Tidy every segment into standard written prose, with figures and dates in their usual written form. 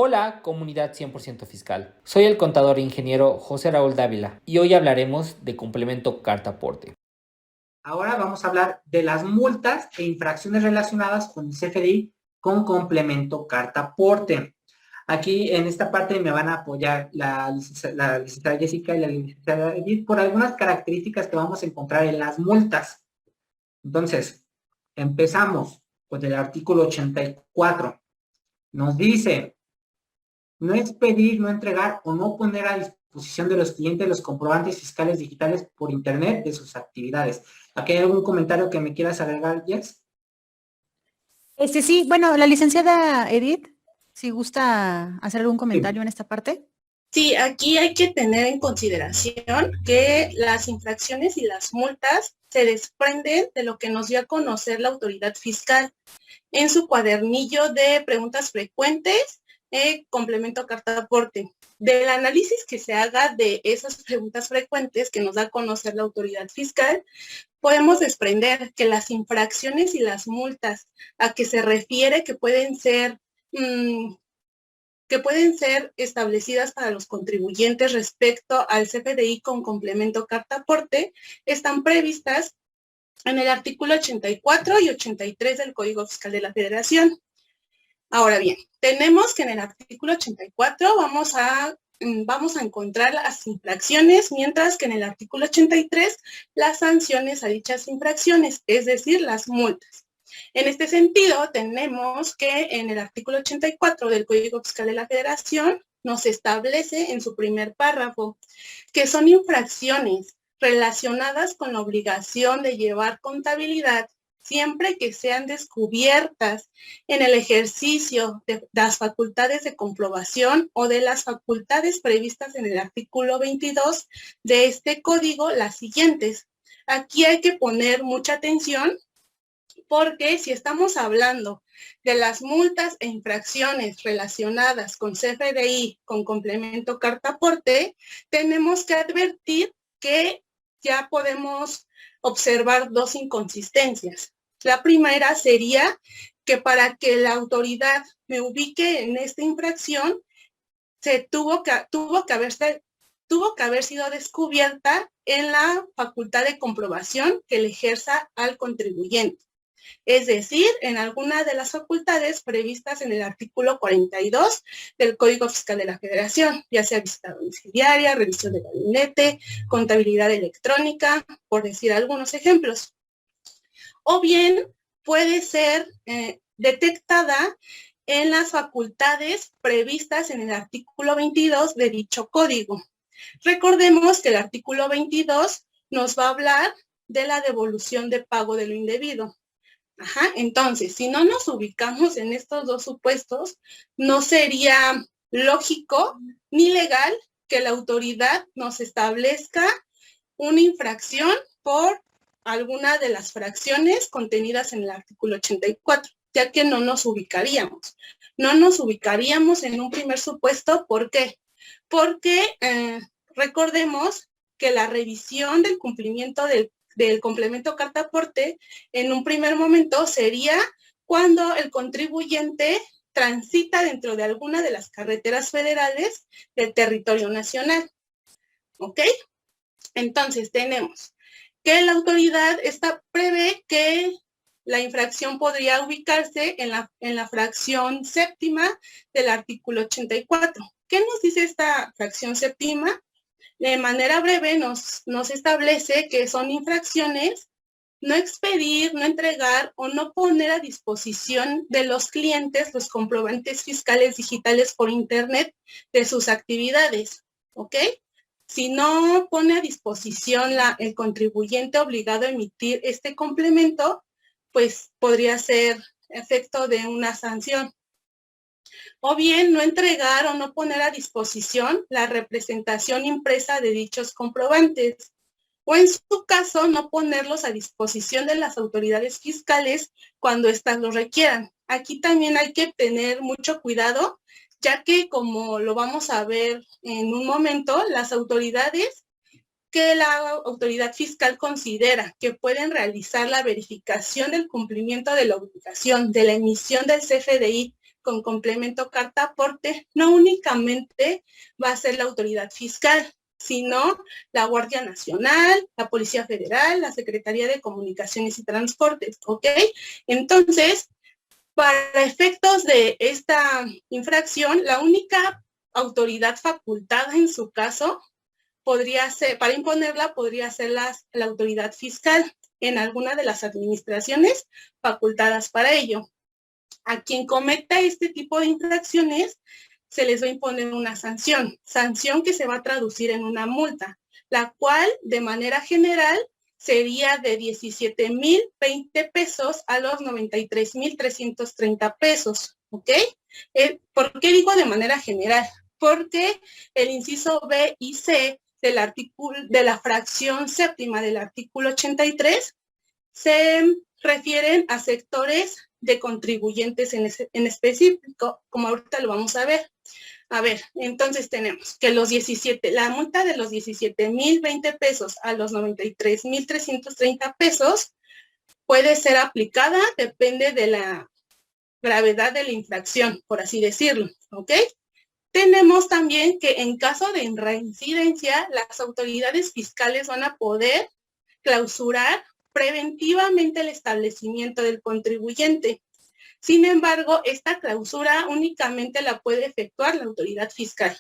Hola, comunidad 100% fiscal. Soy el contador e ingeniero José Raúl Dávila y hoy hablaremos de complemento carta aporte. Ahora vamos a hablar de las multas e infracciones relacionadas con el CFDI con complemento carta aporte. Aquí en esta parte me van a apoyar la licenciada Jessica y la licenciada Edith por algunas características que vamos a encontrar en las multas. Entonces, empezamos con el artículo 84. Nos dice, no expedir, no entregar o no poner a disposición de los clientes los comprobantes fiscales digitales por internet de sus actividades. ¿Aquí hay algún comentario que me quieras agregar, Jess? Sí, bueno, la licenciada Edith, si gusta hacer algún Sí. comentario en esta parte. Sí, aquí hay que tener en consideración que las infracciones y las multas se desprenden de lo que nos dio a conocer la autoridad fiscal en su cuadernillo de preguntas frecuentes, complemento carta de aporte. Del análisis que se haga de esas preguntas frecuentes que nos da a conocer la autoridad fiscal, podemos desprender que las infracciones y las multas a que se refiere que pueden ser establecidas para los contribuyentes respecto al CFDI con complemento carta aporte, están previstas en el artículo 84 y 83 del Código Fiscal de la Federación. Ahora bien, tenemos que en el artículo 84 vamos a encontrar las infracciones, mientras que en el artículo 83 las sanciones a dichas infracciones, es decir, las multas. En este sentido, tenemos que en el artículo 84 del Código Fiscal de la Federación nos establece en su primer párrafo que son infracciones relacionadas con la obligación de llevar contabilidad siempre que sean descubiertas en el ejercicio de las facultades de comprobación o de las facultades previstas en el artículo 22 de este código, las siguientes. Aquí hay que poner mucha atención porque si estamos hablando de las multas e infracciones relacionadas con CFDI, con complemento carta aporte, tenemos que advertir que ya podemos observar dos inconsistencias. La primera sería que para que la autoridad me ubique en esta infracción, tuvo que haber sido descubierta en la facultad de comprobación que le ejerza al contribuyente. Es decir, en alguna de las facultades previstas en el artículo 42 del Código Fiscal de la Federación, ya sea visita domiciliaria, revisión de gabinete, contabilidad electrónica, por decir algunos ejemplos. O bien puede ser detectada en las facultades previstas en el artículo 22 de dicho código. Recordemos que el artículo 22 nos va a hablar de la devolución de pago de lo indebido. Entonces, si no nos ubicamos en estos dos supuestos, no sería lógico ni legal que la autoridad nos establezca una infracción por alguna de las fracciones contenidas en el artículo 84, ya que no nos ubicaríamos. No nos ubicaríamos en un primer supuesto, ¿por qué? Porque recordemos que la revisión del cumplimiento del complemento carta aporte en un primer momento sería cuando el contribuyente transita dentro de alguna de las carreteras federales del territorio nacional. ¿Ok? Entonces tenemos que la autoridad prevé que la infracción podría ubicarse en la fracción séptima del artículo 84. ¿Qué nos dice esta fracción séptima? De manera breve nos establece que son infracciones no expedir, no entregar o no poner a disposición de los clientes los comprobantes fiscales digitales por internet de sus actividades, ¿ok? Si no pone a disposición el contribuyente obligado a emitir este complemento, pues podría ser efecto de una sanción. O bien no entregar o no poner a disposición la representación impresa de dichos comprobantes, o en su caso no ponerlos a disposición de las autoridades fiscales cuando éstas lo requieran. Aquí también hay que tener mucho cuidado, ya que como lo vamos a ver en un momento, las autoridades que la autoridad fiscal considera que pueden realizar la verificación del cumplimiento de la obligación de la emisión del CFDI con complemento carta aporte no únicamente va a ser la autoridad fiscal, sino la Guardia Nacional, la Policía Federal, la Secretaría de Comunicaciones y Transportes, ¿ok? Entonces, para efectos de esta infracción, la única autoridad facultada en su caso podría ser, para imponerla, podría ser la autoridad fiscal en alguna de las administraciones facultadas para ello. A quien cometa este tipo de infracciones, se les va a imponer una sanción que se va a traducir en una multa, la cual de manera general sería de 17,020 pesos a los 93,330 pesos, ¿ok? ¿Por qué digo de manera general? Porque el inciso B y C del artículo, de la fracción séptima del artículo 83 se refieren a sectores de contribuyentes en específico, como ahorita lo vamos a ver. A ver, entonces tenemos que la multa de los 17,020 pesos a los 93,330 pesos puede ser aplicada, depende de la gravedad de la infracción, por así decirlo, ¿ok? Tenemos también que en caso de reincidencia, las autoridades fiscales van a poder clausurar preventivamente el establecimiento del contribuyente. Sin embargo, esta clausura únicamente la puede efectuar la autoridad fiscal,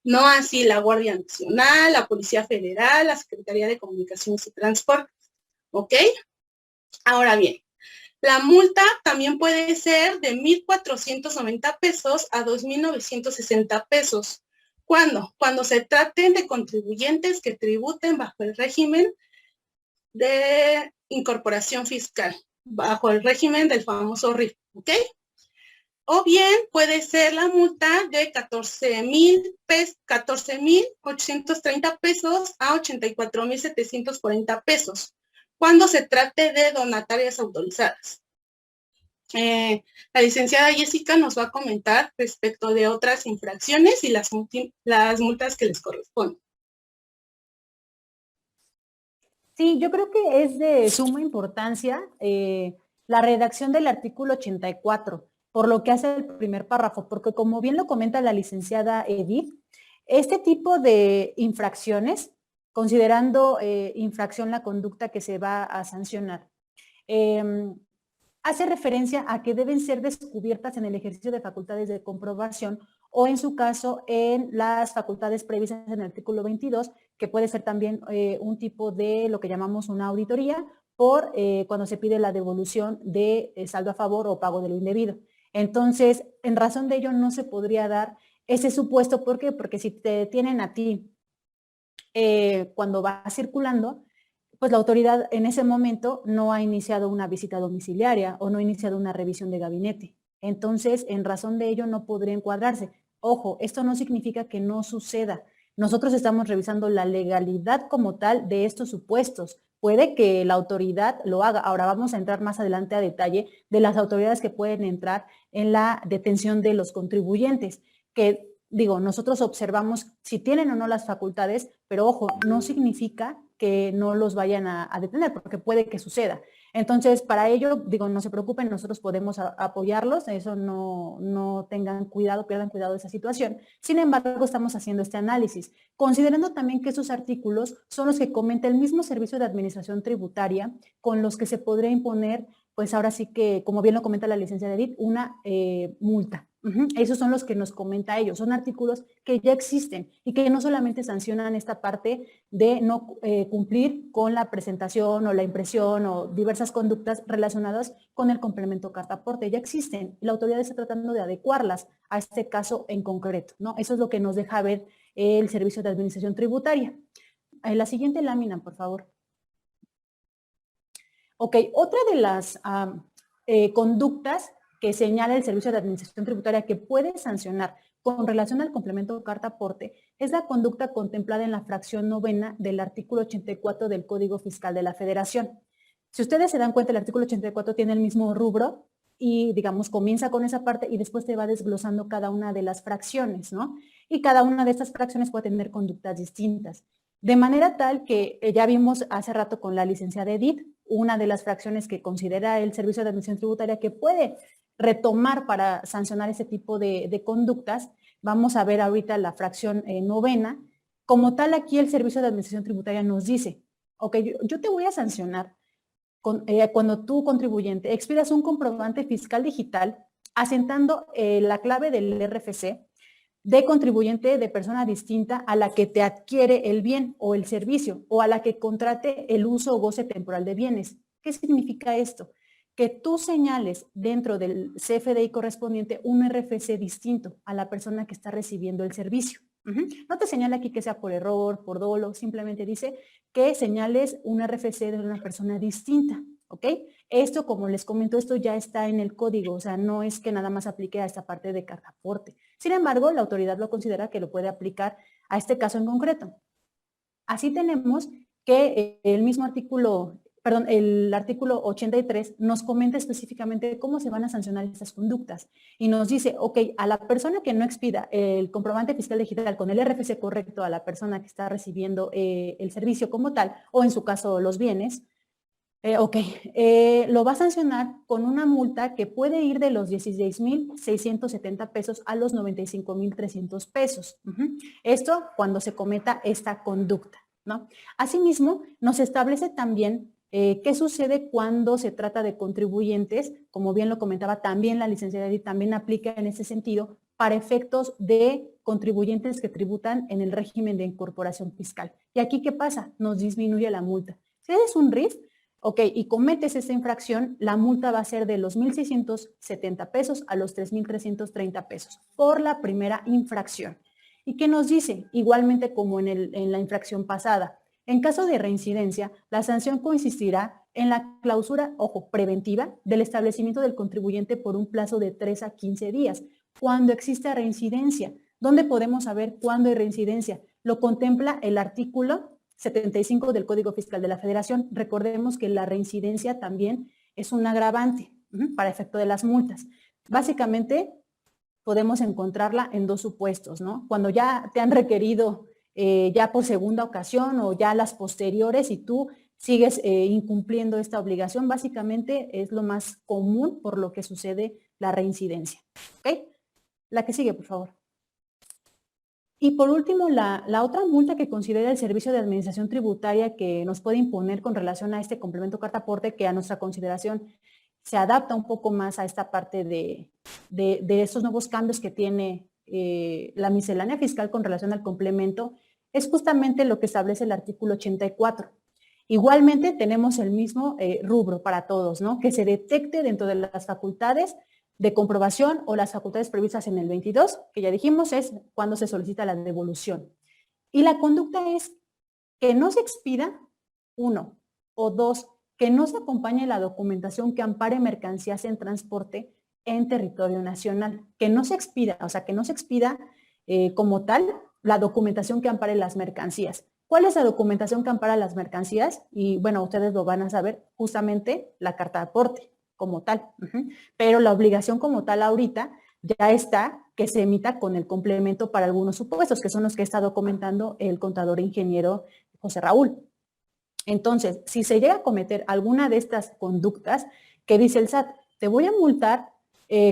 no así la Guardia Nacional, la Policía Federal, la Secretaría de Comunicaciones y Transportes, ¿ok? Ahora bien, la multa también puede ser de 1,490 pesos a 2,960 pesos. ¿Cuándo? Cuando se traten de contribuyentes que tributen bajo el régimen de incorporación fiscal, bajo el régimen del famoso RIF, ¿ok? O bien puede ser la multa de 14,830 pesos a 84,740 pesos, cuando se trate de donatarias autorizadas. La licenciada Jessica nos va a comentar respecto de otras infracciones y las multas que les corresponden. Sí, yo creo que es de suma importancia la redacción del artículo 84, por lo que hace el primer párrafo, porque como bien lo comenta la licenciada Edith, este tipo de infracciones, considerando infracción la conducta que se va a sancionar, hace referencia a que deben ser descubiertas en el ejercicio de facultades de comprobación o en su caso en las facultades previstas en el artículo 22, que puede ser también un tipo de lo que llamamos una auditoría por cuando se pide la devolución de saldo a favor o pago de lo indebido. Entonces, en razón de ello no se podría dar ese supuesto. ¿Por qué? Porque si te detienen a ti cuando va circulando, pues la autoridad en ese momento no ha iniciado una visita domiciliaria o no ha iniciado una revisión de gabinete. Entonces, en razón de ello no podría encuadrarse. Ojo, esto no significa que no suceda. Nosotros estamos revisando la legalidad como tal de estos supuestos. Puede que la autoridad lo haga. Ahora vamos a entrar más adelante a detalle de las autoridades que pueden entrar en la detención de los contribuyentes, que digo, nosotros observamos si tienen o no las facultades, pero ojo, no significa que no los vayan a detener, porque puede que suceda. Entonces, para ello, digo, no se preocupen, nosotros podemos apoyarlos, eso no tengan cuidado, pierdan cuidado de esa situación. Sin embargo, estamos haciendo este análisis, considerando también que esos artículos son los que comenta el mismo Servicio de Administración Tributaria, con los que se podría imponer, pues ahora sí que, como bien lo comenta la licenciada Edith, una multa. Esos son los que nos comenta ellos, son artículos que ya existen y que no solamente sancionan esta parte de no cumplir con la presentación o la impresión o diversas conductas relacionadas con el complemento carta aporte, ya existen y la autoridad está tratando de adecuarlas a este caso en concreto, ¿no? Eso es lo que nos deja ver el Servicio de Administración Tributaria. La siguiente lámina, por favor. Ok, otra de las conductas que señala el Servicio de Administración Tributaria que puede sancionar con relación al complemento carta aporte es la conducta contemplada en la fracción novena del artículo 84 del Código Fiscal de la Federación. Si ustedes se dan cuenta, el artículo 84 tiene el mismo rubro y, digamos, comienza con esa parte y después te va desglosando cada una de las fracciones, ¿no? Y cada una de estas fracciones puede tener conductas distintas. De manera tal que ya vimos hace rato con la licenciada Edith, una de las fracciones que considera el Servicio de Administración Tributaria que puede retomar para sancionar ese tipo de conductas. Vamos a ver ahorita la fracción novena. Como tal, aquí el Servicio de Administración Tributaria nos dice, ok, yo te voy a sancionar cuando tú, contribuyente, expidas un comprobante fiscal digital asentando la clave del RFC de contribuyente de persona distinta a la que te adquiere el bien o el servicio o a la que contrate el uso o goce temporal de bienes. ¿Qué significa esto? Que tú señales dentro del CFDI correspondiente un RFC distinto a la persona que está recibiendo el servicio. No te señala aquí que sea por error, por dolo, simplemente dice que señales un RFC de una persona distinta, ¿ok? Esto, como les comento, esto ya está en el código, o sea, no es que nada más aplique a esta parte de carta aporte. Sin embargo, la autoridad lo considera que lo puede aplicar a este caso en concreto. Así tenemos que el mismo artículo, perdón, el artículo 83 nos comenta específicamente cómo se van a sancionar estas conductas y nos dice, ok, a la persona que no expida el comprobante fiscal digital con el RFC correcto a la persona que está recibiendo el servicio como tal, o en su caso los bienes, lo va a sancionar con una multa que puede ir de los 16,670 pesos a los 95,300 pesos. Esto cuando se cometa esta conducta, ¿no? Asimismo, nos establece también qué sucede cuando se trata de contribuyentes, como bien lo comentaba también la licenciada Edith, también aplica en ese sentido para efectos de contribuyentes que tributan en el régimen de incorporación fiscal. ¿Y aquí qué pasa? Nos disminuye la multa. Si eres un RIF, ok, y cometes esta infracción, la multa va a ser de los 1,670 pesos a los 3,330 pesos por la primera infracción. ¿Y qué nos dice? Igualmente como en la infracción pasada. En caso de reincidencia, la sanción consistirá en la clausura, ojo, preventiva del establecimiento del contribuyente por un plazo de 3 a 15 días, cuando exista reincidencia. ¿Dónde podemos saber cuándo hay reincidencia? Lo contempla el artículo 75 del Código Fiscal de la Federación. Recordemos que la reincidencia también es un agravante para efecto de las multas. Básicamente podemos encontrarla en dos supuestos, ¿no? Cuando ya te han requerido ya por segunda ocasión o ya las posteriores y tú sigues incumpliendo esta obligación, básicamente es lo más común por lo que sucede la reincidencia. ¿Ok? La que sigue, por favor. Y por último, la otra multa que considera el Servicio de Administración Tributaria que nos puede imponer con relación a este complemento carta aporte, que a nuestra consideración se adapta un poco más a esta parte de estos nuevos cambios que tiene la miscelánea fiscal con relación al complemento, es justamente lo que establece el artículo 84. Igualmente tenemos el mismo rubro para todos, ¿no? Que se detecte dentro de las facultades de comprobación o las facultades previstas en el 22, que ya dijimos es cuando se solicita la devolución. Y la conducta es que no se expida, 1, o 2, que no se acompañe la documentación que ampare mercancías en transporte en territorio nacional. Que no se expida, o sea, que no se expida como tal la documentación que ampare las mercancías. ¿Cuál es la documentación que ampara las mercancías? Y bueno, ustedes lo van a saber, justamente la carta de aporte como tal. Pero la obligación como tal ahorita ya está que se emita con el complemento para algunos supuestos, que son los que ha estado comentando el contador ingeniero José Raúl. Entonces, si se llega a cometer alguna de estas conductas, ¿qué dice el SAT? Te voy a multar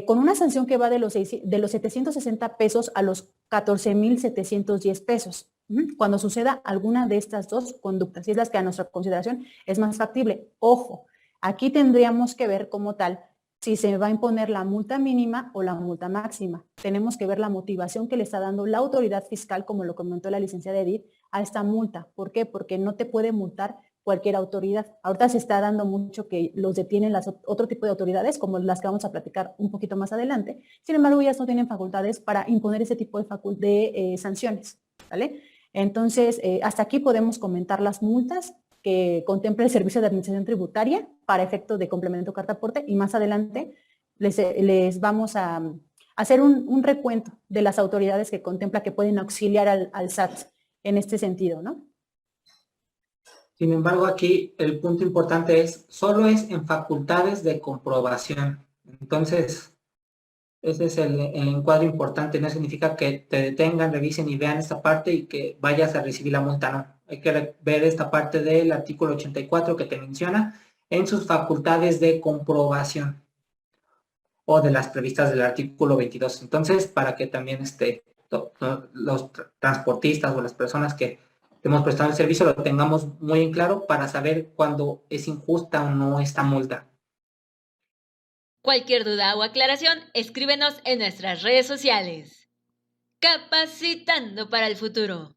con una sanción que va de los 760 pesos a los 14,710 pesos, cuando suceda alguna de estas dos conductas, y es las que a nuestra consideración es más factible. Ojo, aquí tendríamos que ver como tal si se va a imponer la multa mínima o la multa máxima. Tenemos que ver la motivación que le está dando la autoridad fiscal, como lo comentó la licenciada Edith, a esta multa. ¿Por qué? Porque no te puede multar cualquier autoridad. Ahorita se está dando mucho que los detienen otro tipo de autoridades, como las que vamos a platicar un poquito más adelante. Sin embargo, ellas no tienen facultades para imponer ese tipo de sanciones, ¿vale? Entonces, hasta aquí podemos comentar las multas que contempla el Servicio de Administración Tributaria para efecto de complemento carta aporte, y más adelante les vamos a hacer un recuento de las autoridades que contempla que pueden auxiliar al SAT en este sentido, ¿no? Sin embargo, aquí el punto importante es, solo es en facultades de comprobación. Entonces, ese es el encuadro importante. No significa que te detengan, revisen y vean esta parte y que vayas a recibir la multa, no. Hay que ver esta parte del artículo 84 que te menciona en sus facultades de comprobación. o de las previstas del artículo 22. Entonces, para que también los transportistas o las personas que estemos prestando el servicio lo tengamos muy en claro para saber cuándo es injusta o no esta multa. Cualquier duda o aclaración, escríbenos en nuestras redes sociales. Capacitando para el futuro.